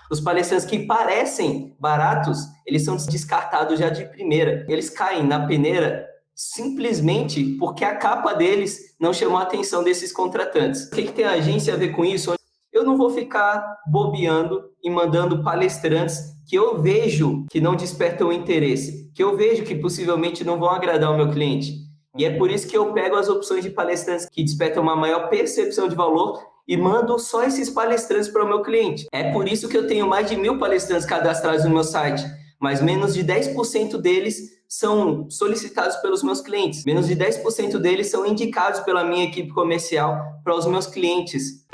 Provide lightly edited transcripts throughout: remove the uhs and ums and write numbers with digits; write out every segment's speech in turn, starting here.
Os palestrantes que parecem baratos, eles são descartados já de primeira. Eles caem na peneira simplesmente porque a capa deles não chamou a atenção desses contratantes. O que tem a agência a ver com isso? Eu não vou ficar bobeando e mandando palestrantes que eu vejo que não despertam interesse, que eu vejo que possivelmente não vão agradar o meu cliente. E é por isso que eu pego as opções de palestrantes que despertam uma maior percepção de valor e mando só esses palestrantes para o meu cliente. É por isso que eu tenho mais de 1.000 palestrantes cadastrados no meu site, mas menos de 10% deles são solicitados pelos meus clientes. Menos de 10% deles são indicados pela minha equipe comercial para os meus clientes.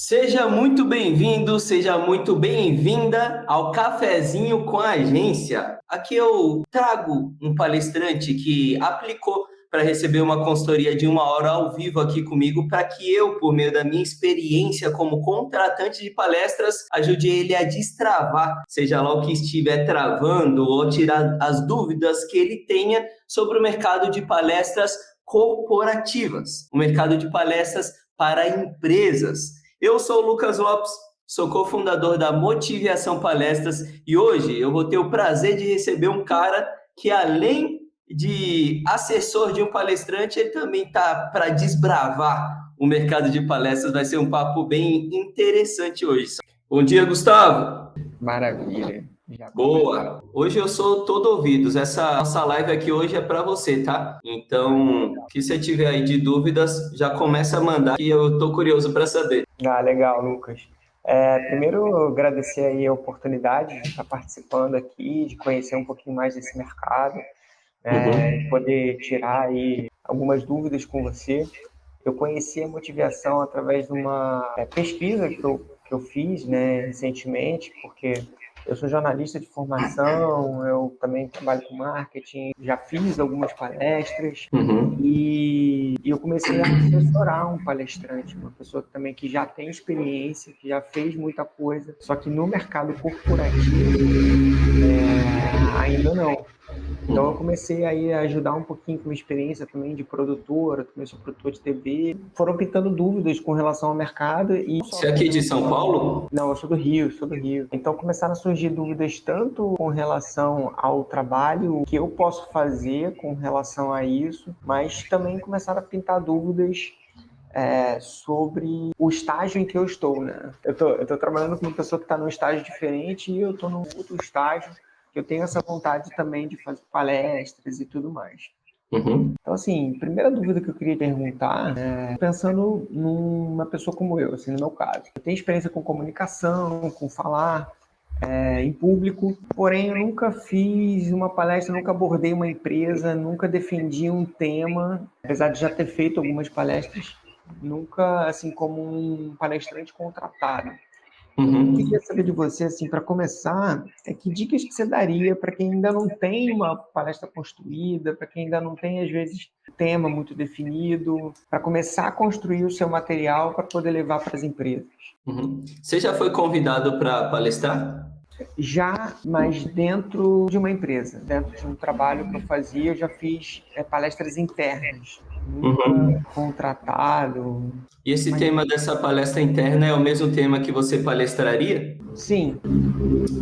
Seja muito bem-vindo, seja muito bem-vinda ao Cafezinho com a Agência. Aqui eu trago um palestrante que aplicou para receber uma consultoria de 1 hora ao vivo aqui comigo, para que eu, por meio da minha experiência como contratante de palestras, ajude ele a destravar, seja lá o que estiver travando, ou tirar as dúvidas que ele tenha sobre o mercado de palestras corporativas, o mercado de palestras para empresas. Eu sou o Lucas Lopes, sou cofundador da Motivação Palestras e hoje eu vou ter o prazer de receber um cara que, além de assessor de um palestrante, ele também está para desbravar o mercado de palestras. Vai ser um papo bem interessante hoje. Bom dia, Gustavo. Maravilha. Boa. Hoje eu sou todo ouvidos. Essa nossa live aqui hoje é para você, tá? Então, se você tiver aí de dúvidas, já começa a mandar que eu tô curioso para saber. Legal, Lucas. Primeiro, agradecer aí a oportunidade de estar participando aqui, de conhecer um pouquinho mais desse mercado, poder tirar aí algumas dúvidas com você. Eu conheci a Motivação através de uma pesquisa que eu fiz, né, recentemente, porque eu sou jornalista de formação, eu também trabalho com marketing, já fiz algumas palestras e eu comecei a assessorar um palestrante, uma pessoa que já tem experiência, que já fez muita coisa, só que no mercado corporativo ainda não. Então eu comecei aí a ajudar um pouquinho com a experiência também de produtora, também sou produtor de TV. Foram pintando dúvidas com relação ao mercado e... Você é aqui de São Paulo? Não, eu sou do Rio. Então começaram a surgir dúvidas tanto com relação ao trabalho que eu posso fazer com relação a isso, mas também começaram a pintar dúvidas sobre o estágio em que eu estou, né? Eu tô trabalhando com uma pessoa que está num estágio diferente e eu estou num outro estágio. Eu tenho essa vontade também de fazer palestras e tudo mais. Então, assim, primeira dúvida que eu queria perguntar pensando numa pessoa como eu, assim, no meu caso. Eu tenho experiência com comunicação, com falar em público, porém eu nunca fiz uma palestra, nunca abordei uma empresa, nunca defendi um tema, apesar de já ter feito algumas palestras, nunca, assim, como um palestrante contratado. Eu queria saber de você, assim, para começar, que dicas que você daria para quem ainda não tem uma palestra construída, para quem ainda não tem, às vezes, tema muito definido, para começar a construir o seu material para poder levar para as empresas? Você já foi convidado para palestrar? Já, mas dentro de uma empresa, dentro de um trabalho que eu fazia, eu já fiz palestras internas, nunca contratado. E esse tema dessa palestra interna é o mesmo tema que você palestraria? Sim.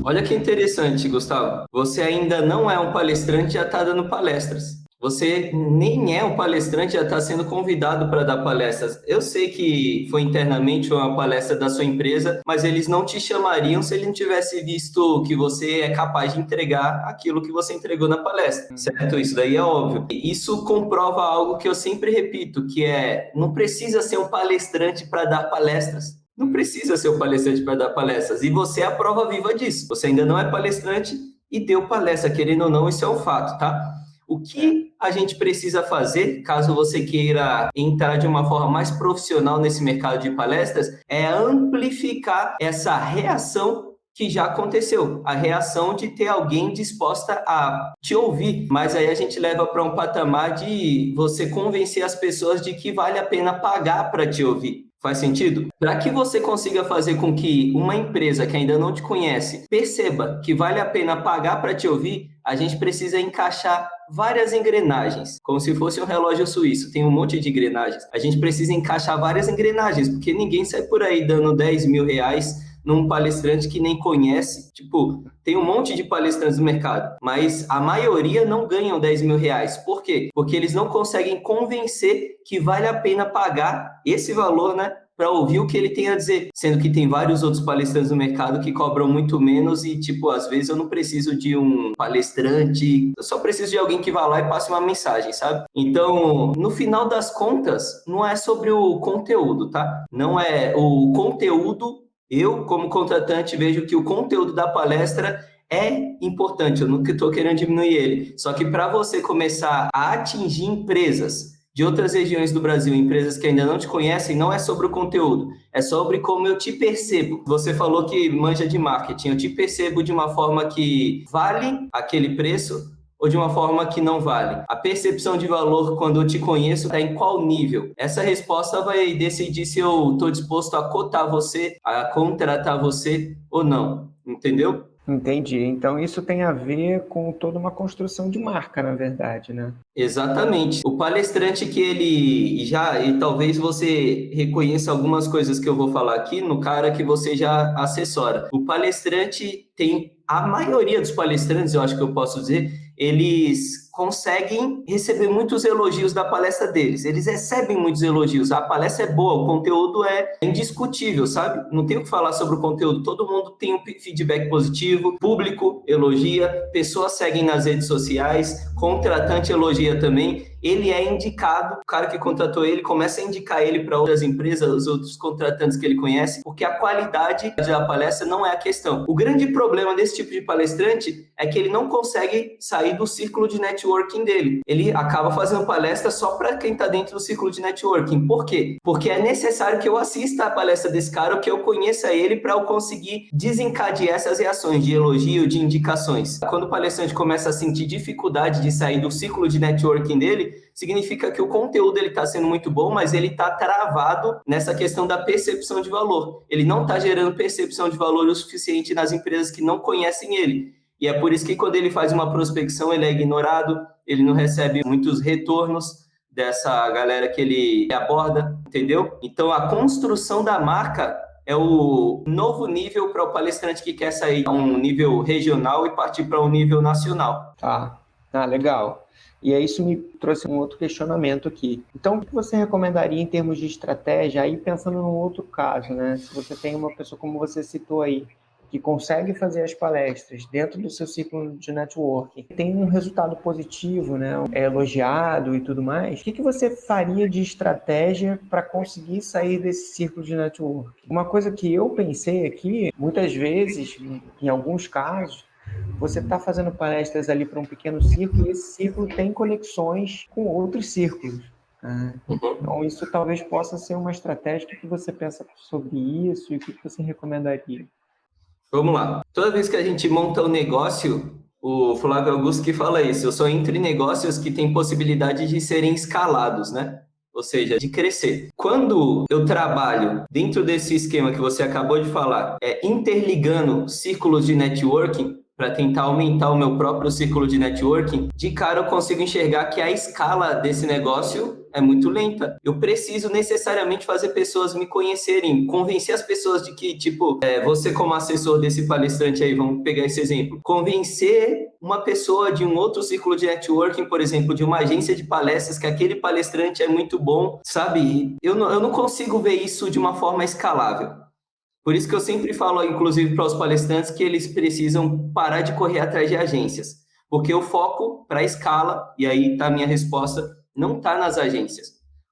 Olha que interessante, Gustavo. Você ainda não é um palestrante e já está dando palestras. Você nem é um palestrante, já está sendo convidado para dar palestras. Eu sei que foi internamente uma palestra da sua empresa, mas eles não te chamariam se ele não tivesse visto que você é capaz de entregar aquilo que você entregou na palestra, certo? Isso daí é óbvio. Isso comprova algo que eu sempre repito, que não precisa ser um palestrante para dar palestras. Não precisa ser um palestrante para dar palestras. E você é a prova viva disso. Você ainda não é palestrante e deu palestra, querendo ou não, isso é um fato, tá? O que a gente precisa fazer, caso você queira entrar de uma forma mais profissional nesse mercado de palestras, é amplificar essa reação que já aconteceu, a reação de ter alguém disposta a te ouvir. Mas aí a gente leva para um patamar de você convencer as pessoas de que vale a pena pagar para te ouvir. Faz sentido? Para que você consiga fazer com que uma empresa que ainda não te conhece perceba que vale a pena pagar para te ouvir, a gente precisa encaixar várias engrenagens, como se fosse um relógio suíço, tem um monte de engrenagens. A gente precisa encaixar várias engrenagens, porque ninguém sai por aí dando 10 mil reais num palestrante que nem conhece. Tipo, tem um monte de palestrantes no mercado, mas a maioria não ganham 10 mil reais. Por quê? Porque eles não conseguem convencer que vale a pena pagar esse valor, né? Para ouvir o que ele tem a dizer, sendo que tem vários outros palestrantes no mercado que cobram muito menos e, tipo, às vezes eu não preciso de um palestrante, eu só preciso de alguém que vá lá e passe uma mensagem, sabe? Então, no final das contas, não é sobre o conteúdo, tá? Não é o conteúdo. Eu, como contratante, vejo que o conteúdo da palestra é importante, eu nunca estou querendo diminuir ele. Só que para você começar a atingir empresas de outras regiões do Brasil, empresas que ainda não te conhecem, não é sobre o conteúdo, é sobre como eu te percebo. Você falou que manja de marketing, eu te percebo de uma forma que vale aquele preço ou de uma forma que não vale? A percepção de valor, quando eu te conheço, está em qual nível? Essa resposta vai decidir se eu estou disposto a cotar você, a contratar você ou não, entendeu? Entendi. Então isso tem a ver com toda uma construção de marca, na verdade, né? Exatamente. O palestrante que ele já, e talvez você reconheça algumas coisas que eu vou falar aqui no cara que você já assessora. O palestrante tem, a maioria dos palestrantes, eu acho que eu posso dizer, eles conseguem receber muitos elogios da palestra deles. Eles recebem muitos elogios. A palestra é boa, o conteúdo é indiscutível, sabe? Não tem o que falar sobre o conteúdo. Todo mundo tem um feedback positivo, público elogia, pessoas seguem nas redes sociais, contratante elogia também. Ele é indicado, o cara que contratou ele começa a indicar ele para outras empresas, os outros contratantes que ele conhece, porque a qualidade da palestra não é a questão. O grande problema desse tipo de palestrante é que ele não consegue sair do círculo de networking dele. Ele acaba fazendo palestra só para quem está dentro do círculo de networking. Por quê? Porque é necessário que eu assista a palestra desse cara, ou que eu conheça ele para eu conseguir desencadear essas reações de elogio, de indicações. Quando o palestrante começa a sentir dificuldade de sair do círculo de networking dele, significa que o conteúdo ele está sendo muito bom, mas ele está travado nessa questão da percepção de valor. Ele não está gerando percepção de valor o suficiente nas empresas que não conhecem ele. E é por isso que quando ele faz uma prospecção, ele é ignorado, ele não recebe muitos retornos dessa galera que ele aborda, entendeu? Então, a construção da marca é o novo nível para o palestrante que quer sair a um nível regional e partir para um nível nacional. Tá, legal. E aí isso me trouxe um outro questionamento aqui. Então, o que você recomendaria em termos de estratégia, aí pensando num outro caso, né? Se você tem uma pessoa, como você citou aí, que consegue fazer as palestras dentro do seu ciclo de networking, tem um resultado positivo, né? É elogiado e tudo mais, o que você faria de estratégia para conseguir sair desse círculo de networking? Uma coisa que eu pensei aqui, muitas vezes, em alguns casos, você está fazendo palestras ali para um pequeno círculo e esse círculo tem conexões com outros círculos. Então, isso talvez possa ser uma estratégia. O que você pensa sobre isso e o que você recomendaria? Vamos lá. Toda vez que a gente monta um negócio, o Flávio Augusto que fala isso, eu sou entre negócios que têm possibilidade de serem escalados, né? Ou seja, de crescer. Quando eu trabalho dentro desse esquema que você acabou de falar, interligando círculos de networking, para tentar aumentar o meu próprio círculo de networking, de cara eu consigo enxergar que a escala desse negócio é muito lenta. Eu preciso necessariamente fazer pessoas me conhecerem, convencer as pessoas de que, tipo, você como assessor desse palestrante aí, vamos pegar esse exemplo, convencer uma pessoa de um outro círculo de networking, por exemplo, de uma agência de palestras, que aquele palestrante é muito bom, sabe? Eu não consigo ver isso de uma forma escalável. Por isso que eu sempre falo, inclusive, para os palestrantes, que eles precisam parar de correr atrás de agências. Porque o foco para a escala, e aí está a minha resposta, não está nas agências.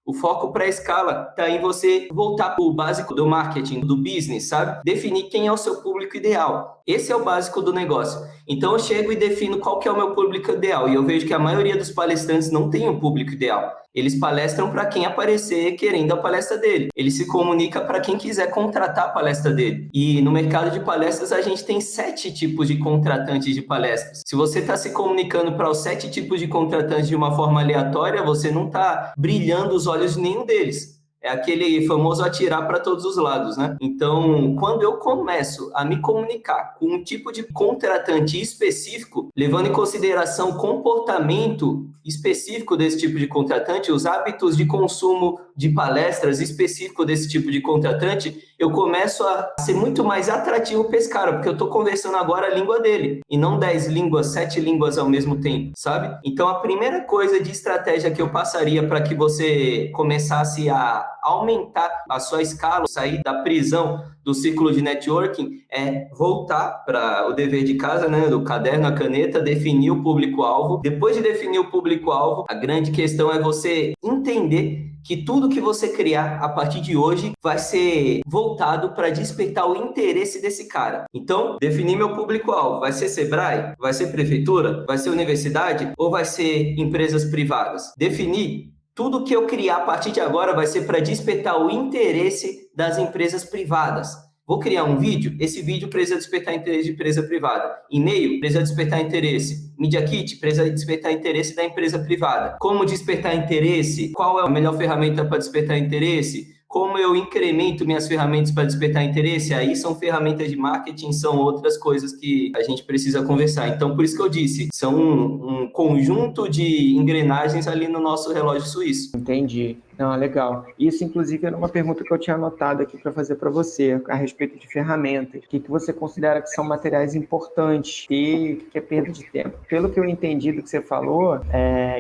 O foco para a escala está em você voltar para o básico do marketing, do business, sabe? Definir quem é o seu público ideal. Esse é o básico do negócio. Então, eu chego e defino qual que é o meu público ideal. E eu vejo que a maioria dos palestrantes não tem um público ideal. Eles palestram para quem aparecer querendo a palestra dele. Ele se comunica para quem quiser contratar a palestra dele. E no mercado de palestras, a gente tem 7 tipos de contratantes de palestras. Se você está se comunicando para os 7 tipos de contratantes de uma forma aleatória, você não está brilhando os olhos de nenhum deles. É aquele famoso atirar para todos os lados, né? Então, quando eu começo a me comunicar com um tipo de contratante específico, levando em consideração o comportamento específico desse tipo de contratante, os hábitos de consumo de palestras específico desse tipo de contratante, eu começo a ser muito mais atrativo para esse cara, porque eu estou conversando agora a língua dele, e não 10 línguas, 7 línguas ao mesmo tempo, sabe? Então, a primeira coisa de estratégia que eu passaria para que você começasse a aumentar a sua escala, sair da prisão do ciclo de networking, é voltar para o dever de casa, né, do caderno, a caneta, definir o público-alvo. Depois de definir o público-alvo, a grande questão é você entender que tudo que você criar a partir de hoje vai ser voltado para despertar o interesse desse cara. Então, definir meu público-alvo. Vai ser Sebrae? Vai ser prefeitura? Vai ser universidade? Ou vai ser empresas privadas? Definir. Tudo que eu criar a partir de agora vai ser para despertar o interesse das empresas privadas. Vou criar um vídeo, esse vídeo precisa despertar interesse de empresa privada. E-mail precisa despertar interesse. Media Kit precisa despertar interesse da empresa privada. Como despertar interesse? Qual é a melhor ferramenta para despertar interesse? Como eu incremento minhas ferramentas para despertar interesse? Aí são ferramentas de marketing, são outras coisas que a gente precisa conversar. Então, por isso que eu disse, são um conjunto de engrenagens ali no nosso relógio suíço. Entendi. Não, legal. Isso, inclusive, era uma pergunta que eu tinha anotado aqui para fazer para você, a respeito de ferramentas. O que você considera que são materiais importantes e o que é perda de tempo? Pelo que eu entendi do que você falou,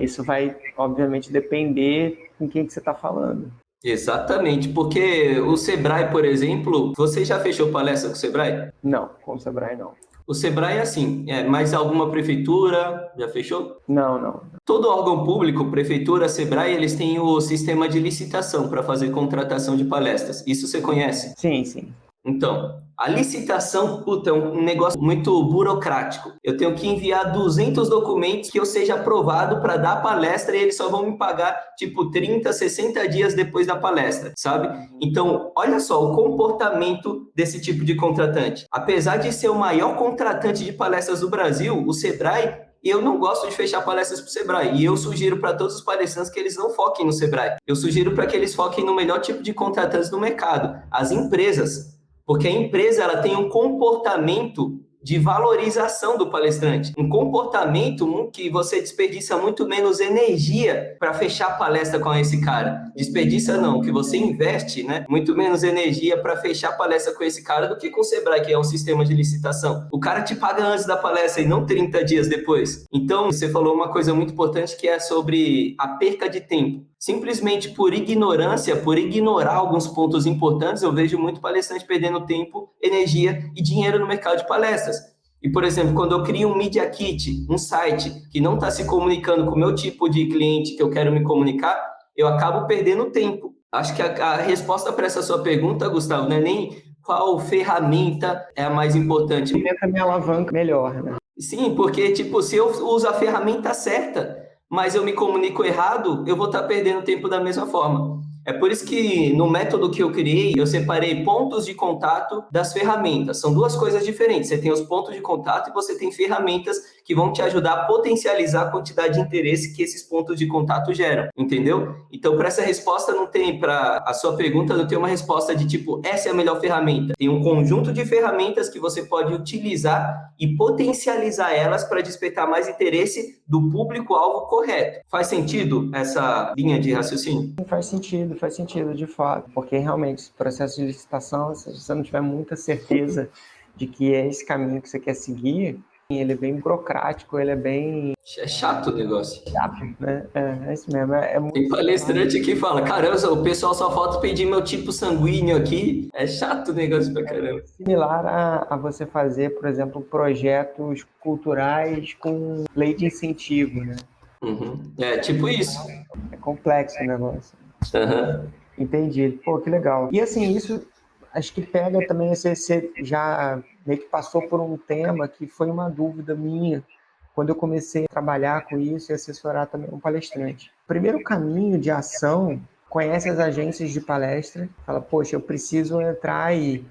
isso vai, obviamente, depender com quem que você está falando. Exatamente, porque o Sebrae, por exemplo, você já fechou palestra com o Sebrae? Não, com o Sebrae não. O Sebrae é assim, mais alguma prefeitura já fechou? Não. Todo órgão público, prefeitura, Sebrae, eles têm o sistema de licitação para fazer contratação de palestras. Isso você conhece? Sim. Então, a licitação, puta, é um negócio muito burocrático. Eu tenho que enviar 200 documentos que eu seja aprovado para dar a palestra e eles só vão me pagar, tipo, 30, 60 dias depois da palestra, sabe? Então, olha só o comportamento desse tipo de contratante. Apesar de ser o maior contratante de palestras do Brasil, o Sebrae, eu não gosto de fechar palestras para o Sebrae. E eu sugiro para todos os palestrantes que eles não foquem no Sebrae. Eu sugiro para que eles foquem no melhor tipo de contratantes do mercado, as empresas. Porque a empresa ela tem um comportamento de valorização do palestrante. Um comportamento que você desperdiça muito menos energia para fechar a palestra com esse cara. Desperdiça não, que você investe, né, muito menos energia para fechar a palestra com esse cara do que com o Sebrae, que é um sistema de licitação. O cara te paga antes da palestra e não 30 dias depois. Então, você falou uma coisa muito importante que é sobre a perca de tempo. Simplesmente por ignorância, por ignorar alguns pontos importantes, eu vejo muito palestrante perdendo tempo, energia e dinheiro no mercado de palestras. E, por exemplo, quando eu crio um Media Kit, um site que não está se comunicando com o meu tipo de cliente que eu quero me comunicar, eu acabo perdendo tempo. Acho que a resposta para essa sua pergunta, Gustavo, não é nem qual ferramenta é a mais importante. Tenta me alavanca melhor, né? Sim, porque, tipo, se eu uso a ferramenta certa, mas eu me comunico errado, eu vou estar perdendo tempo da mesma forma. É por isso que no método que eu criei, eu separei pontos de contato das ferramentas. São duas coisas diferentes. Você tem os pontos de contato e você tem ferramentas que vão te ajudar a potencializar a quantidade de interesse que esses pontos de contato geram, entendeu? Então, para essa resposta não tem, para a sua pergunta, não tem uma resposta de tipo, essa é a melhor ferramenta. Tem um conjunto de ferramentas que você pode utilizar e potencializar elas para despertar mais interesse do público-alvo correto. Faz sentido essa linha de raciocínio? Faz sentido, de fato, porque realmente esse processo de licitação, se você não tiver muita certeza de que é esse caminho que você quer seguir, ele é bem burocrático, ele é bem... É chato o negócio. Chato, né? É isso mesmo. Muito Tem palestrante que fala, caramba, o pessoal só falta pedir meu tipo sanguíneo aqui. É chato o negócio pra caramba. Similar a você fazer, por exemplo, projetos culturais com lei de incentivo, né? Uhum. É tipo isso. É complexo o negócio. Uhum. Entendi. Pô, que legal. E assim, isso acho que pega também, você já meio que passou por um tema que foi uma dúvida minha quando eu comecei a trabalhar com isso e assessorar também um palestrante. Primeiro caminho de ação, conhece as agências de palestra, fala, poxa, eu preciso entrar aí.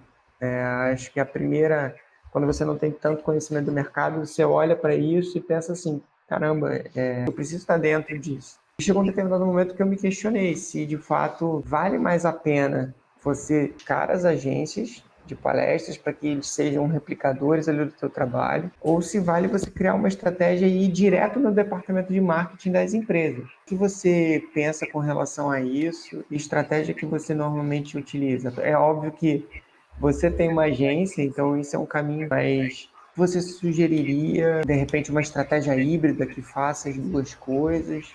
Acho que a primeira, quando você não tem tanto conhecimento do mercado, você olha para isso e pensa assim, caramba, eu preciso estar dentro disso. Chegou um determinado momento que eu me questionei se, de fato, vale mais a pena você buscar as agências de palestras para que eles sejam replicadores ali do seu trabalho, ou se vale você criar uma estratégia e ir direto no departamento de marketing das empresas. O que você pensa com relação a isso e estratégia que você normalmente utiliza? É óbvio que você tem uma agência, então isso é um caminho, mas você sugeriria, de repente, uma estratégia híbrida que faça as duas coisas?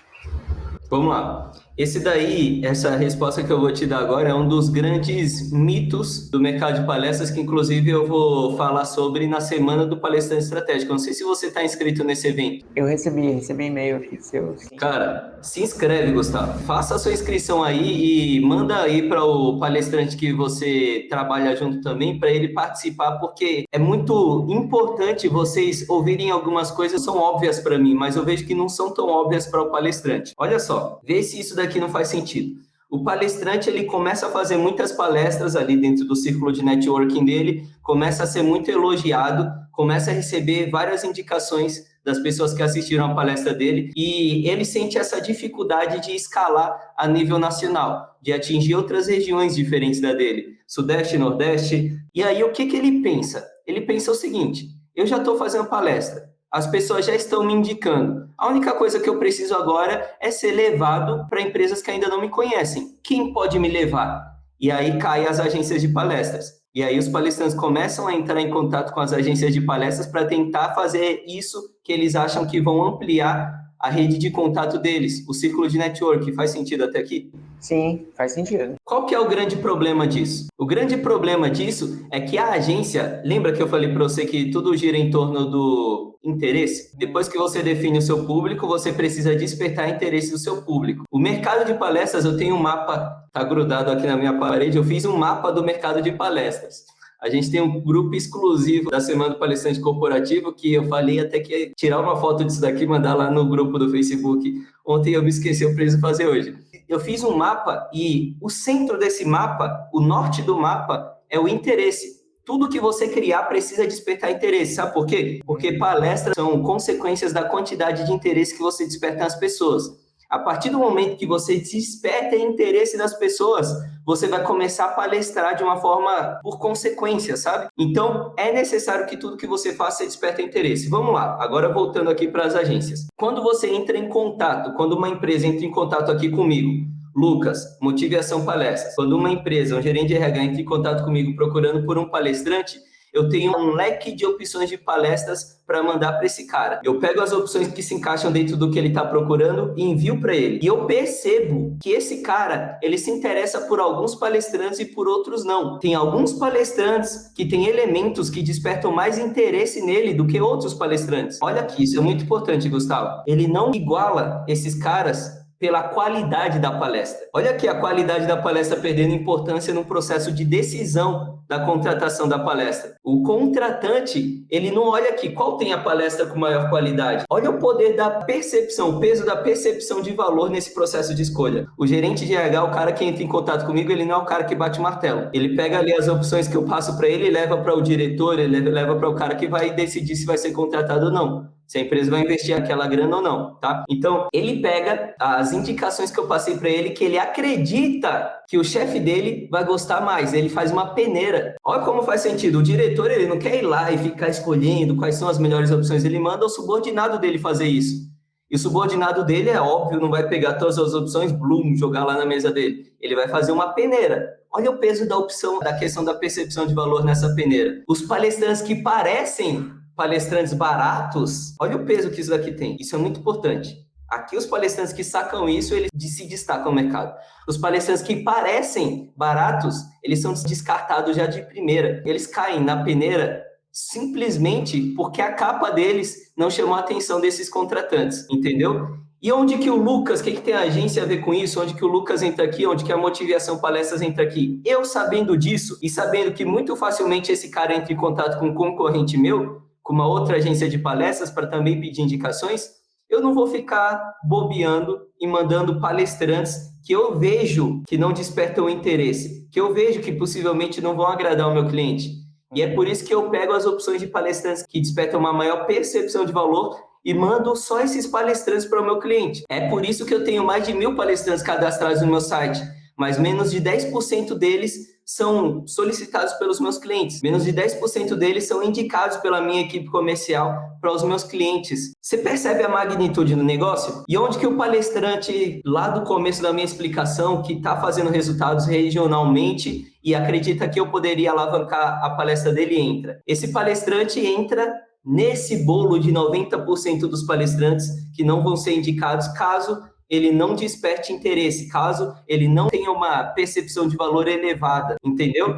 Vamos lá. Essa resposta que eu vou te dar agora é um dos grandes mitos do mercado de palestras, que inclusive eu vou falar sobre na Semana do Palestrante Estratégico. Não sei se você está inscrito nesse evento. Eu recebi e-mail aqui seu. Sim. Cara, se inscreve, Gustavo. Faça a sua inscrição aí e manda aí para o palestrante que você trabalha junto também, para ele participar, porque é muito importante vocês ouvirem algumas coisas que são óbvias para mim, mas eu vejo que não são tão óbvias para o palestrante. Olha só, vê se isso daqui não faz sentido. O palestrante, ele começa a fazer muitas palestras ali dentro do círculo de networking dele, começa a ser muito elogiado, começa a receber várias indicações das pessoas que assistiram a palestra dele, e ele sente essa dificuldade de escalar a nível nacional, de atingir outras regiões diferentes da dele, Sudeste, Nordeste. E aí, o que ele pensa? Ele pensa o seguinte: eu já estou fazendo palestra, as pessoas já estão me indicando. A única coisa que eu preciso agora é ser levado para empresas que ainda não me conhecem. Quem pode me levar? E aí cai as agências de palestras. E aí os palestrantes começam a entrar em contato com as agências de palestras para tentar fazer isso que eles acham que vão ampliar a rede de contato deles, o círculo de network. Faz sentido até aqui? Sim, faz sentido. Qual que é o grande problema disso? O grande problema disso é que a agência, lembra que eu falei para você que tudo gira em torno do interesse? Depois que você define o seu público, você precisa despertar interesse do seu público. O mercado de palestras, eu tenho um mapa, tá grudado aqui na minha parede, eu fiz um mapa do mercado de palestras. A gente tem um grupo exclusivo da Semana do Palestrante Corporativo, que eu falei até que ia tirar uma foto disso daqui e mandar lá no grupo do Facebook. Ontem eu me esqueci, eu preciso fazer hoje. Eu fiz um mapa e o centro desse mapa, o norte do mapa, é o interesse. Tudo que você criar precisa despertar interesse. Sabe por quê? Porque palestras são consequências da quantidade de interesse que você desperta nas pessoas. A partir do momento que você desperta interesse nas pessoas, você vai começar a palestrar de uma forma por consequência, sabe? Então, é necessário que tudo que você faça desperte interesse. Vamos lá, agora voltando aqui para as agências. Quando você entra em contato, quando uma empresa entra em contato aqui comigo, Lucas, Motivação Palestras, quando uma empresa, um gerente de RH entra em contato comigo procurando por um palestrante, eu tenho um leque de opções de palestras para mandar para esse cara. Eu pego as opções que se encaixam dentro do que ele está procurando e envio para ele. E eu percebo que esse cara, ele se interessa por alguns palestrantes e por outros não. Tem alguns palestrantes que têm elementos que despertam mais interesse nele do que outros palestrantes. Olha aqui, isso é muito importante, Gustavo. Ele não iguala esses caras pela qualidade da palestra. Olha aqui a qualidade da palestra perdendo importância no processo de decisão da contratação da palestra. O contratante, ele não olha aqui qual tem a palestra com maior qualidade. Olha o poder da percepção, o peso da percepção de valor nesse processo de escolha. O gerente de RH, o cara que entra em contato comigo, ele não é o cara que bate o martelo. Ele pega ali as opções que eu passo para ele e leva para o diretor, ele leva para o cara que vai decidir se vai ser contratado ou não. Se a empresa vai investir aquela grana ou não, tá? Então, ele pega as indicações que eu passei para ele, que ele acredita que o chefe dele vai gostar mais. Ele faz uma peneira. Olha como faz sentido. O diretor, ele não quer ir lá e ficar escolhendo quais são as melhores opções. Ele manda o subordinado dele fazer isso. E o subordinado dele, é óbvio, não vai pegar todas as opções, jogar lá na mesa dele. Ele vai fazer uma peneira. Olha o peso da opção, da questão da percepção de valor nessa peneira. Os palestrantes que parecem palestrantes baratos, olha o peso que isso daqui tem. Isso é muito importante. Aqui os palestrantes que sacam isso, eles se destacam no mercado. Os palestrantes que parecem baratos, eles são descartados já de primeira. Eles caem na peneira simplesmente porque a capa deles não chamou a atenção desses contratantes, entendeu? E onde que o Lucas, o que tem a agência a ver com isso? Onde que o Lucas entra aqui? Onde que a Motivação Palestras entra aqui? Eu sabendo disso e sabendo que muito facilmente esse cara entra em contato com um concorrente meu, com uma outra agência de palestras para também pedir indicações, eu não vou ficar bobeando e mandando palestrantes que eu vejo que não despertam interesse, que eu vejo que possivelmente não vão agradar o meu cliente. E é por isso que eu pego as opções de palestrantes que despertam uma maior percepção de valor e mando só esses palestrantes para o meu cliente. É por isso que eu tenho mais de 1.000 palestrantes cadastrados no meu site, mas menos de 10% deles são solicitados pelos meus clientes. Menos de 10% deles são indicados pela minha equipe comercial para os meus clientes. Você percebe a magnitude do negócio? E onde que o palestrante, lá do começo da minha explicação, que está fazendo resultados regionalmente e acredita que eu poderia alavancar a palestra dele, entra? Esse palestrante entra nesse bolo de 90% dos palestrantes que não vão ser indicados caso ele não desperte interesse, caso ele não tenha uma percepção de valor elevada, entendeu?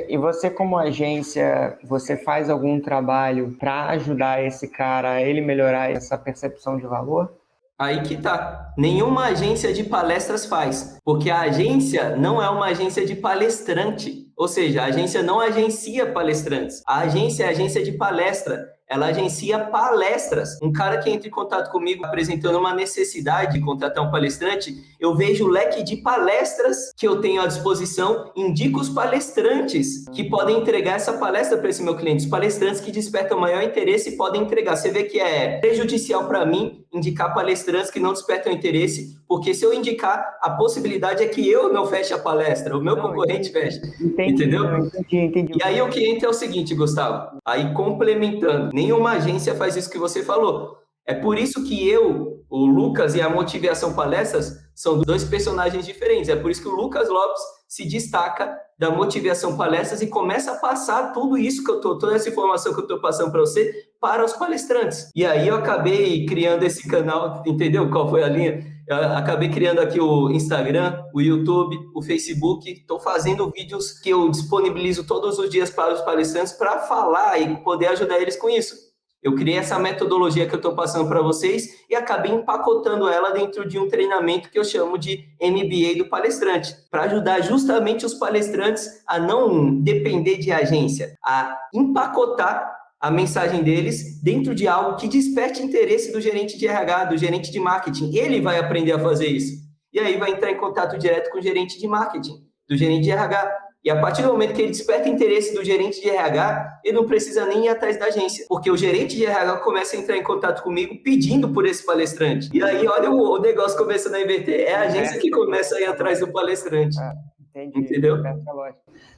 E você como agência, você faz algum trabalho para ajudar esse cara a ele melhorar essa percepção de valor? Aí que tá. Nenhuma agência de palestras faz, porque a agência não é uma agência de palestrante, ou seja, a agência não agencia palestrantes. A agência é agência de palestra. Ela agencia palestras. Um cara que entra em contato comigo apresentando uma necessidade de contratar um palestrante, eu vejo o leque de palestras que eu tenho à disposição, indico os palestrantes que podem entregar essa palestra para esse meu cliente. Os palestrantes que despertam maior interesse podem entregar. Você vê que é prejudicial para mim indicar palestrantes que não despertam interesse, porque se eu indicar, a possibilidade é que eu não feche a palestra, o meu concorrente feche. Entendeu? Entendi. E aí o que entra é o seguinte, Gustavo, aí complementando, nenhuma agência faz isso que você falou. É por isso que eu, o Lucas e a Motivação Palestras são dois personagens diferentes. É por isso que o Lucas Lopes se destaca da Motivação Palestras e começa a passar tudo isso que eu tô, toda essa informação que eu estou passando para você, para os palestrantes. E aí eu acabei criando esse canal, entendeu qual foi a linha? Eu acabei criando aqui o Instagram, o YouTube, o Facebook. Estou fazendo vídeos que eu disponibilizo todos os dias para os palestrantes para falar e poder ajudar eles com isso. Eu criei essa metodologia que eu estou passando para vocês e acabei empacotando ela dentro de um treinamento que eu chamo de MBA do palestrante, para ajudar justamente os palestrantes a não depender de agência, a empacotar a mensagem deles dentro de algo que desperte interesse do gerente de RH, do gerente de marketing. Ele vai aprender a fazer isso. E aí vai entrar em contato direto com o gerente de marketing, do gerente de RH. E a partir do momento que ele desperta interesse do gerente de RH, ele não precisa nem ir atrás da agência, porque o gerente de RH começa a entrar em contato comigo pedindo por esse palestrante. E aí, olha o negócio começando a inverter. É a agência que começa a ir atrás do palestrante. Entendi. Entendeu?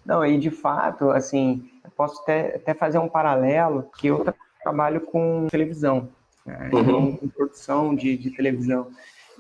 Não, e de fato, assim, eu posso até fazer um paralelo, que eu trabalho com televisão, né? Com produção de televisão.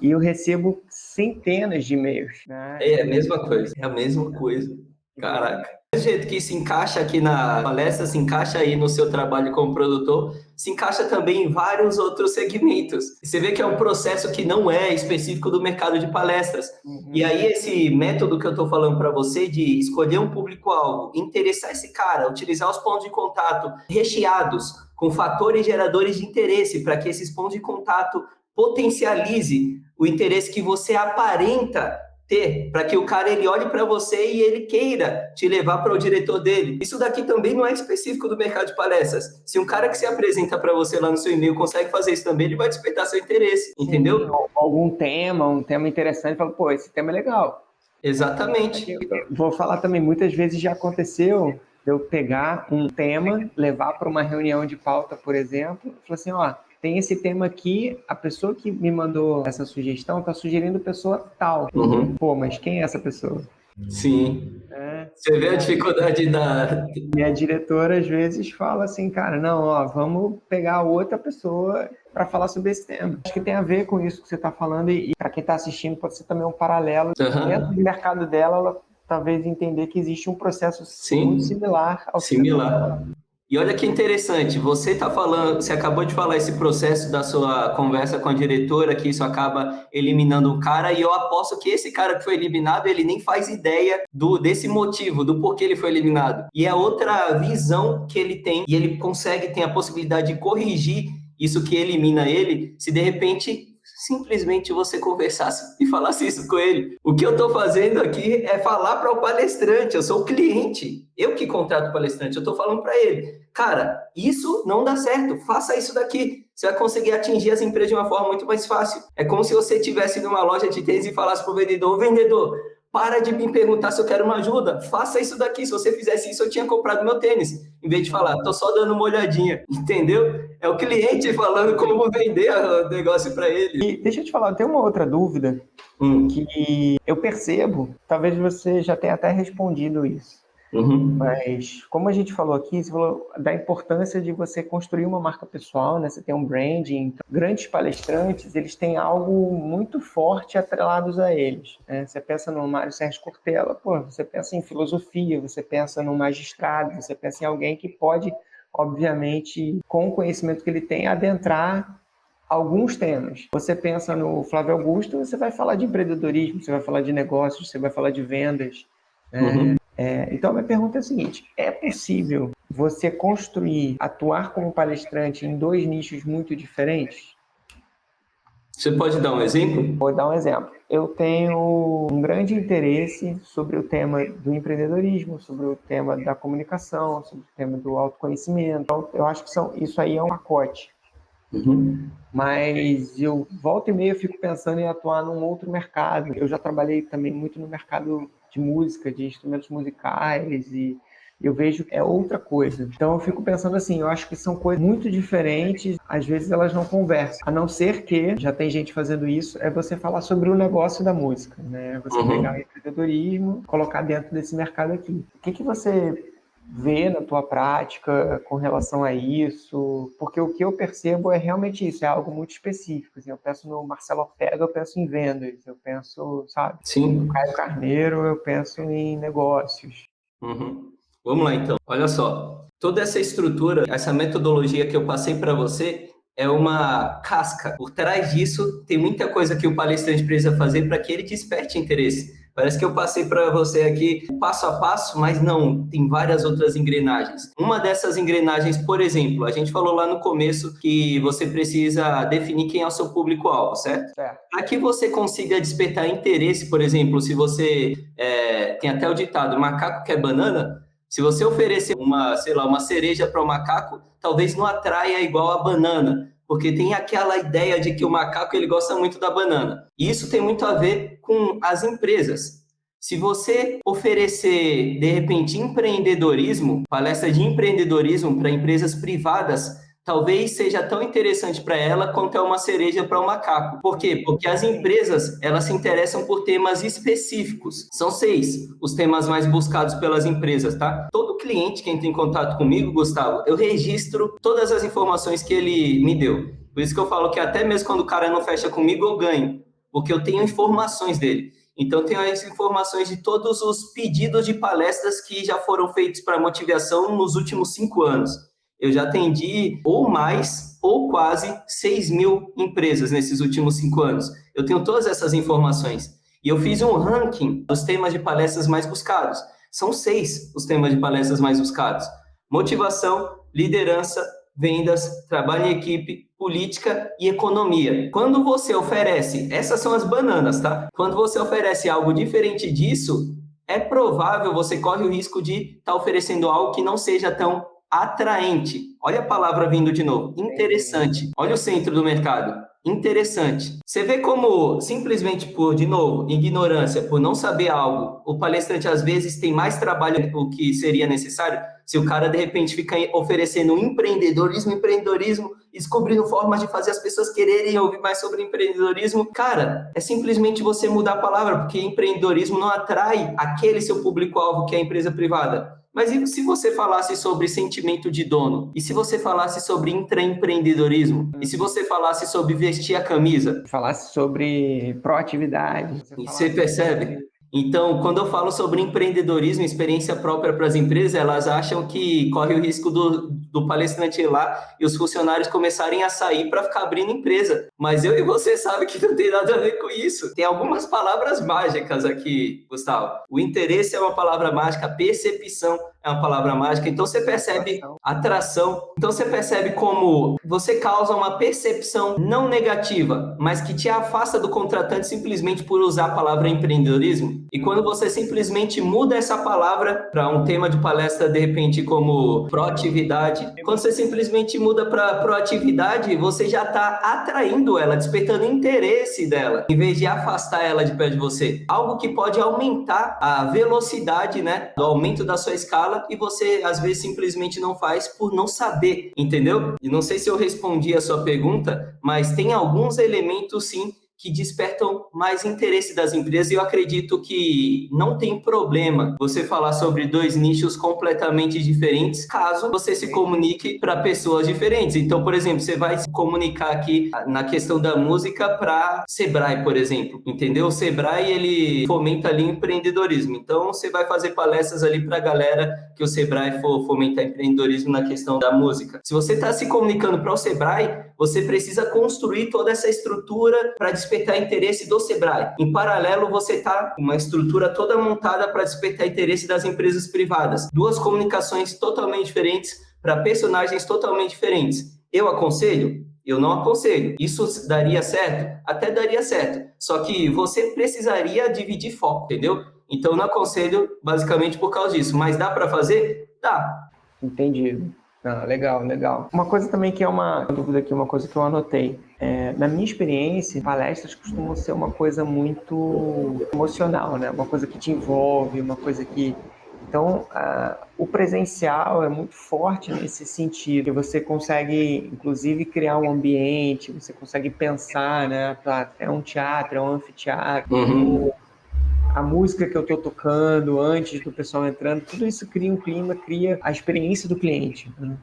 E eu recebo centenas de e-mails. Né? É a mesma coisa. É a mesma coisa. Caraca. Do jeito que se encaixa aqui na palestra, se encaixa aí no seu trabalho como produtor, se encaixa também em vários outros segmentos. Você vê que é um processo que não é específico do mercado de palestras. E aí esse método que eu estou falando para você de escolher um público-alvo, interessar esse cara, utilizar os pontos de contato recheados com fatores geradores de interesse para que esses pontos de contato potencialize o interesse que você aparenta ter, para que o cara ele olhe para você e ele queira te levar para o diretor dele. Isso daqui também não é específico do mercado de palestras. Se um cara que se apresenta para você lá no seu e-mail consegue fazer isso também, ele vai despertar seu interesse, entendeu? Sim, algum tema, um tema interessante, fala, pô, esse tema é legal. Exatamente. Vou falar também, muitas vezes já aconteceu eu pegar um tema, levar para uma reunião de pauta, por exemplo, e falar assim, ó, tem esse tema aqui, a pessoa que me mandou essa sugestão está sugerindo pessoa tal. Pô, mas quem é essa pessoa? Sim. Você vê a dificuldade da... E a diretora, às vezes, fala assim, cara, não, ó, vamos pegar outra pessoa para falar sobre esse tema. Acho que tem a ver com isso que você está falando e para quem está assistindo pode ser também um paralelo. Dentro do mercado dela, ela talvez entender que existe um processo muito similar ao similar. E olha que interessante, você está falando, você acabou de falar esse processo da sua conversa com a diretora, que isso acaba eliminando o cara, e eu aposto que esse cara que foi eliminado, ele nem faz ideia desse motivo, do porquê ele foi eliminado. E é outra visão que ele tem, e ele consegue ter a possibilidade de corrigir isso que elimina ele, se de repente simplesmente você conversasse e falasse isso com ele. O que eu estou fazendo aqui é falar para o palestrante, eu sou o cliente, eu que contrato o palestrante, eu estou falando para ele, cara, isso não dá certo, faça isso daqui, você vai conseguir atingir as empresas de uma forma muito mais fácil. É como se você estivesse numa loja de tênis e falasse para o vendedor, para de me perguntar se eu quero uma ajuda, faça isso daqui, se você fizesse isso eu tinha comprado meu tênis. em vez de falar, tô só dando uma olhadinha, entendeu? É o cliente falando como vender o negócio para ele. E deixa eu te falar, tem uma outra dúvida que eu percebo, talvez você já tenha até respondido isso. Mas, como a gente falou aqui, você falou da importância de você construir uma marca pessoal, né? Você tem um branding. Então, grandes palestrantes, eles têm algo muito forte atrelados a eles, né? Você pensa no Mário Sérgio Cortella, pô, você pensa em filosofia, você pensa no magistrado, você pensa em alguém que pode, obviamente, com o conhecimento que ele tem, adentrar alguns temas. Você pensa no Flávio Augusto, você vai falar de empreendedorismo, você vai falar de negócios, você vai falar de vendas. Então, a minha pergunta é a seguinte: é possível você atuar como palestrante em dois nichos muito diferentes? Você pode dar um exemplo? Vou dar um exemplo. Eu tenho um grande interesse sobre o tema do empreendedorismo, sobre o tema da comunicação, sobre o tema do autoconhecimento. Então, eu acho que isso aí é um pacote. Mas eu volta e meia fico pensando em atuar num outro mercado. Eu já trabalhei também muito no mercado de música, de instrumentos musicais, e eu vejo que é outra coisa. Então eu fico pensando assim, eu acho que são coisas muito diferentes, às vezes elas não conversam. A não ser que, já tem gente fazendo isso, é você falar sobre o negócio da música, né? Você pegar o empreendedorismo, colocar dentro desse mercado aqui. O que você vê na tua prática com relação a isso? Porque o que eu percebo é realmente isso, é algo muito específico. Assim, eu penso no Marcelo Ortega, eu penso em vendas, eu penso, sabe? Sim. No Caio Carneiro, eu penso em negócios. Vamos lá, então. Olha só, toda essa estrutura, essa metodologia que eu passei para você é uma casca. Por trás disso, tem muita coisa que o palestrante precisa fazer para que ele desperte interesse. Parece que eu passei para você aqui passo a passo, mas não, tem várias outras engrenagens. Uma dessas engrenagens, por exemplo, a gente falou lá no começo que você precisa definir quem é o seu público-alvo, certo? Para que você consiga despertar interesse, por exemplo, se você tem até o ditado, macaco quer banana, se você oferecer uma cereja para o macaco, talvez não atraia igual a banana, porque tem aquela ideia de que o macaco ele gosta muito da banana. E isso tem muito a ver com as empresas. Se você oferecer, de repente, empreendedorismo, palestra de empreendedorismo para empresas privadas, talvez seja tão interessante para ela quanto é uma cereja para um macaco. Por quê? Porque as empresas, elas se interessam por temas específicos. São 6 os temas mais buscados pelas empresas, tá? Todo cliente que entra em contato comigo, Gustavo, eu registro todas as informações que ele me deu. Por isso que eu falo que até mesmo quando o cara não fecha comigo, eu ganho, porque eu tenho informações dele. Então, eu tenho as informações de todos os pedidos de palestras que já foram feitos para motivação nos últimos 5 anos. Eu já atendi ou mais ou quase 6.000 empresas nesses últimos 5 anos. Eu tenho todas essas informações. E eu fiz um ranking dos temas de palestras mais buscados. São 6 os temas de palestras mais buscados: motivação, liderança, vendas, trabalho em equipe, política e economia. Quando você oferece, essas são as bananas, tá? Quando você oferece algo diferente disso, é provável, você corre o risco de estar oferecendo algo que não seja tão atraente. Olha a palavra vindo de novo. Interessante. Olha o centro do mercado. Interessante. Você vê como, simplesmente por, de novo, ignorância, por não saber algo, o palestrante às vezes tem mais trabalho do que seria necessário. Se o cara, de repente, fica oferecendo empreendedorismo, descobrindo formas de fazer as pessoas quererem ouvir mais sobre empreendedorismo, cara, é simplesmente você mudar a palavra, porque empreendedorismo não atrai aquele seu público-alvo que é a empresa privada. Mas e se você falasse sobre sentimento de dono? E se você falasse sobre intraempreendedorismo? E se você falasse sobre vestir a camisa? Falasse sobre proatividade. E você percebe? Então, quando eu falo sobre empreendedorismo, experiência própria para as empresas, elas acham que corre o risco do palestrante ir lá e os funcionários começarem a sair para ficar abrindo empresa. Mas eu e você sabem que não tem nada a ver com isso. Tem algumas palavras mágicas aqui, Gustavo. O interesse é uma palavra mágica, percepção é uma palavra mágica. Então, você percebe atração. Então, você percebe como você causa uma percepção não negativa, mas que te afasta do contratante simplesmente por usar a palavra empreendedorismo. E quando você simplesmente muda essa palavra para um tema de palestra, de repente, como proatividade, quando você simplesmente muda para proatividade, você já está atraindo ela, despertando interesse dela, em vez de afastar ela de perto de você. Algo que pode aumentar a velocidade, né, do aumento da sua escala fala e você, às vezes, simplesmente não faz por não saber, entendeu? E não sei se eu respondi a sua pergunta, mas tem alguns elementos, sim, que despertam mais interesse das empresas e eu acredito que não tem problema você falar sobre dois nichos completamente diferentes, caso você se comunique para pessoas diferentes. Então, por exemplo, você vai se comunicar aqui na questão da música para Sebrae, por exemplo, entendeu? O Sebrae, ele fomenta ali o empreendedorismo. Então, você vai fazer palestras ali para a galera que o Sebrae for fomentar empreendedorismo na questão da música. Se você está se comunicando para o Sebrae, você precisa construir toda essa estrutura para despertar interesse do Sebrae. Em paralelo, você está com uma estrutura toda montada para despertar interesse das empresas privadas. Duas comunicações totalmente diferentes para personagens totalmente diferentes. Eu aconselho? Eu não aconselho. Isso daria certo? Até daria certo. Só que você precisaria dividir foco, entendeu? Então, eu não aconselho basicamente por causa disso. Mas dá para fazer? Dá. Entendido. Ah, legal, legal. Uma coisa também que é uma dúvida aqui, uma coisa que eu anotei. Na minha experiência, palestras costumam ser uma coisa muito emocional, né? Uma coisa que te envolve, uma coisa que... Então, o presencial é muito forte nesse sentido, que você consegue, inclusive, criar um ambiente, você consegue pensar, né? É um teatro, é um anfiteatro, a música que eu estou tocando antes do pessoal entrando, tudo isso cria um clima, cria a experiência do cliente, né?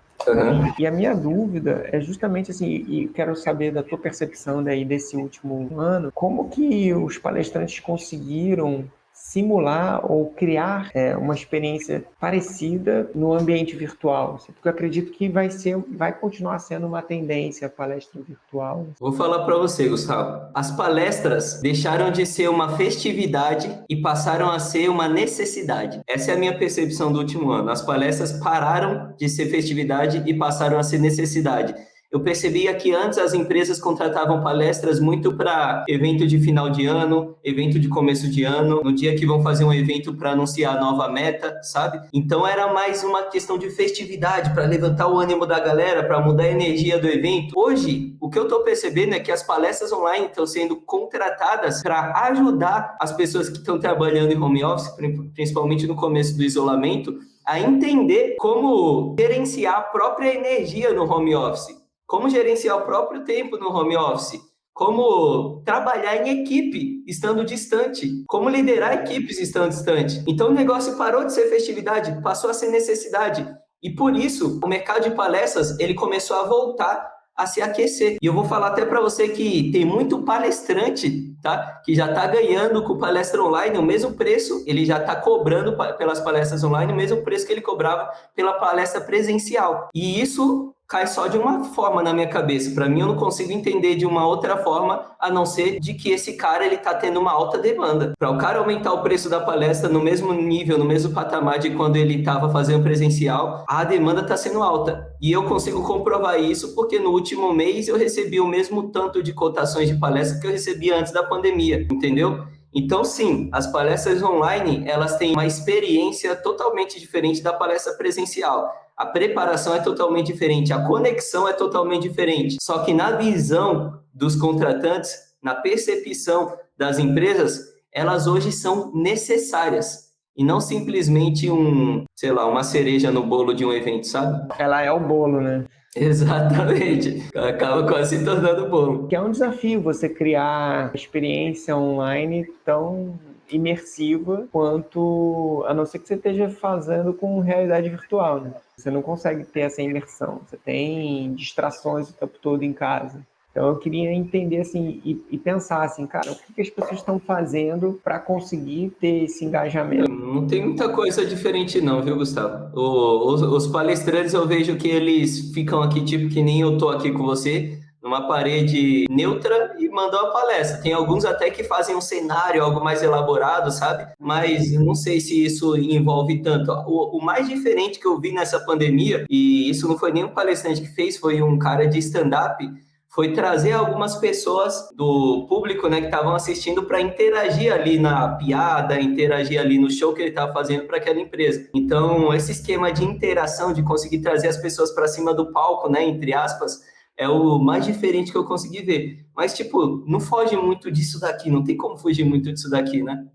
E a minha dúvida é justamente assim, e quero saber da tua percepção daí desse último ano, como que os palestrantes conseguiram simular ou criar uma experiência parecida no ambiente virtual? Porque eu acredito que vai continuar sendo uma tendência a palestra virtual. Vou falar para você, Gustavo. As palestras deixaram de ser uma festividade e passaram a ser uma necessidade. Essa é a minha percepção do último ano. As palestras pararam de ser festividade e passaram a ser necessidade. Eu percebia que antes as empresas contratavam palestras muito para evento de final de ano, evento de começo de ano, no dia que vão fazer um evento para anunciar a nova meta, sabe? Então era mais uma questão de festividade, para levantar o ânimo da galera, para mudar a energia do evento. Hoje, o que eu estou percebendo é que as palestras online estão sendo contratadas para ajudar as pessoas que estão trabalhando em home office, principalmente no começo do isolamento, a entender como gerenciar a própria energia no home office. Como gerenciar o próprio tempo no home office, como trabalhar em equipe estando distante, como liderar equipes estando distante. Então o negócio parou de ser festividade, passou a ser necessidade. E por isso, o mercado de palestras, ele começou a voltar a se aquecer. E eu vou falar até para você que tem muito palestrante, tá? Que já está ganhando com palestra online o mesmo preço, ele já está cobrando pelas palestras online o mesmo preço que ele cobrava pela palestra presencial. E isso cai só de uma forma na minha cabeça. Para mim, eu não consigo entender de uma outra forma, a não ser de que esse cara ele está tendo uma alta demanda. Para o cara aumentar o preço da palestra no mesmo nível, no mesmo patamar de quando ele estava fazendo presencial, a demanda está sendo alta. E eu consigo comprovar isso porque no último mês eu recebi o mesmo tanto de cotações de palestra que eu recebia antes da pandemia, entendeu? Então, sim, as palestras online, elas têm uma experiência totalmente diferente da palestra presencial. A preparação é totalmente diferente, a conexão é totalmente diferente. Só que na visão dos contratantes, na percepção das empresas, elas hoje são necessárias. E não simplesmente uma cereja no bolo de um evento, sabe? Ela é o bolo, né? Exatamente. Acaba quase se tornando bolo. Que é um desafio você criar experiência online tão imersiva quanto, a não ser que você esteja fazendo com realidade virtual, né? Você não consegue ter essa imersão, você tem distrações o tempo todo em casa. Então eu queria entender assim e pensar assim, cara, o que as pessoas estão fazendo para conseguir ter esse engajamento? Não tem muita coisa diferente não, viu, Gustavo? Os palestrantes eu vejo que eles ficam aqui tipo que nem eu tô aqui com você, numa parede neutra e mandam a palestra. Tem alguns até que fazem um cenário, algo mais elaborado, sabe? Mas eu não sei se isso envolve tanto. O mais diferente que eu vi nessa pandemia, e isso não foi nem um palestrante que fez, foi um cara de stand-up, foi trazer algumas pessoas do público, né, que estavam assistindo para interagir ali na piada, interagir ali no show que ele estava fazendo para aquela empresa. Então, esse esquema de interação, de conseguir trazer as pessoas para cima do palco, né, entre aspas, é o mais diferente que eu consegui ver. Mas, tipo, não foge muito disso daqui, não tem como fugir muito disso daqui, né?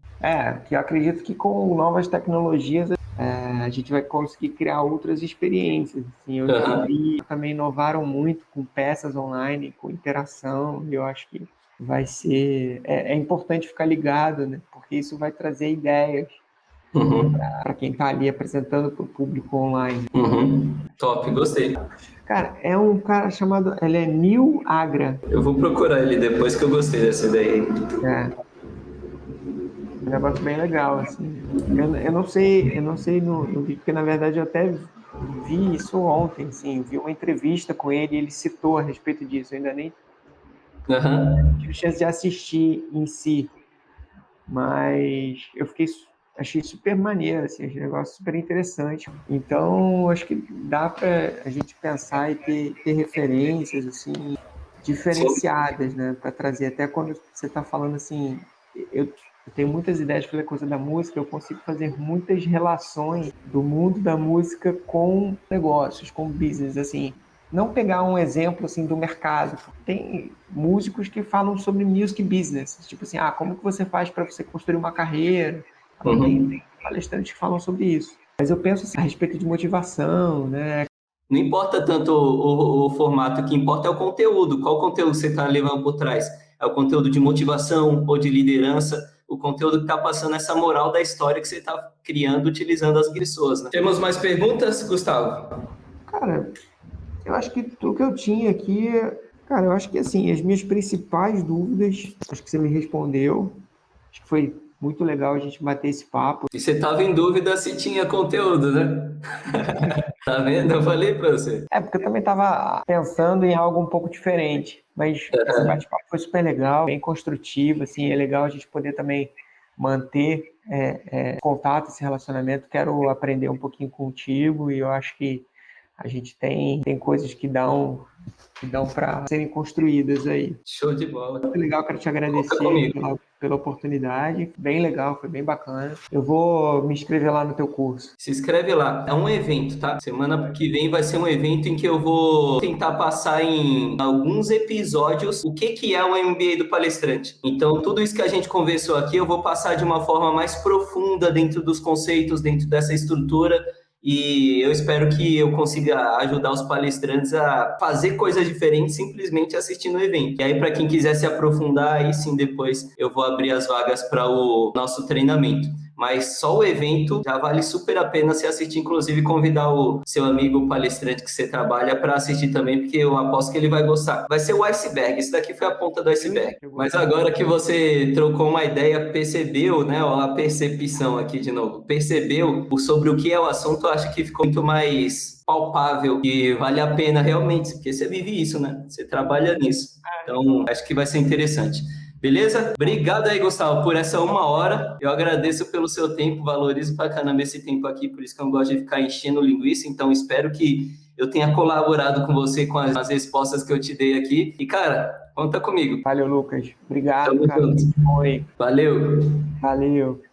Que eu acredito que com novas tecnologias a gente vai conseguir criar outras experiências. Assim, eu já Aham. vi, também inovaram muito com peças online, com interação, e eu acho que vai ser... É importante ficar ligado, né? Porque isso vai trazer ideias Uhum. para quem está ali apresentando para o público online. Uhum. Top, gostei. Cara, é um cara chamado... Ele é Neil Agra. Eu vou procurar ele depois que eu gostei dessa ideia aí. É, um negócio bem legal, assim. Eu não sei no vídeo, porque na verdade eu até vi isso ontem, assim, vi uma entrevista com ele e ele citou a respeito disso. Eu ainda nem Aham. tive chance de assistir em si, mas achei super maneiro, assim, achei um negócio super interessante. Então, acho que dá para a gente pensar e ter referências, assim, Sim. diferenciadas, né, para trazer. Até quando você está falando assim, eu tenho muitas ideias pela coisa da música, eu consigo fazer muitas relações do mundo da música com negócios, com business, assim. Não pegar um exemplo assim do mercado. Tem músicos que falam sobre music business, tipo assim, como que você faz para você construir uma carreira? Tem Uhum. palestrantes que falam sobre isso. Mas eu penso assim, a respeito de motivação, né? Não importa tanto o formato, o que importa é o conteúdo. Qual conteúdo você está levando por trás? É o conteúdo de motivação ou de liderança? O conteúdo que está passando essa moral da história que você está criando utilizando as pessoas, né? Temos mais perguntas, Gustavo? Cara, eu acho que tudo que eu tinha aqui, cara, eu acho que assim, as minhas principais dúvidas, acho que você me respondeu. Acho que foi muito legal a gente bater esse papo. E você estava em dúvida se tinha conteúdo, né? Tá vendo? Eu falei para você. É, porque eu também estava pensando em algo um pouco diferente, mas esse bate-papo foi super legal, bem construtivo, assim, é legal a gente poder também manter contato, esse relacionamento. Quero aprender um pouquinho contigo e eu acho que a gente tem coisas que dão para serem construídas aí. Show de bola. Muito legal, quero te Conta agradecer comigo. pela oportunidade. Bem legal, foi bem bacana. Eu vou me inscrever lá no teu curso. Se inscreve lá. É um evento, tá? Semana que vem vai ser um evento em que eu vou tentar passar em alguns episódios o que que é o MBA do palestrante. Então, tudo isso que a gente conversou aqui, eu vou passar de uma forma mais profunda dentro dos conceitos, dentro dessa estrutura. E eu espero que eu consiga ajudar os palestrantes a fazer coisas diferentes simplesmente assistindo o evento. E aí, para quem quiser se aprofundar, aí sim depois eu vou abrir as vagas para o nosso treinamento. Mas só o evento já vale super a pena se assistir, inclusive convidar o seu amigo palestrante que você trabalha para assistir também, porque eu aposto que ele vai gostar. Vai ser o iceberg, isso daqui foi a ponta do iceberg. Eu vou Mas agora que você trocou uma ideia, percebeu, né, ó, a percepção aqui de novo, percebeu sobre o que é o assunto, eu acho que ficou muito mais palpável e vale a pena realmente, porque você vive isso, né? Você trabalha nisso. Então, acho que vai ser interessante. Beleza? Obrigado aí, Gustavo, por essa 1 hora. Eu agradeço pelo seu tempo, valorizo pra caramba esse tempo aqui, por isso que eu não gosto de ficar enchendo linguiça. Então, espero que eu tenha colaborado com você com as respostas que eu te dei aqui. E, cara, conta comigo. Valeu, Lucas. Obrigado, Tamo cara. junto. Foi. Valeu. Valeu.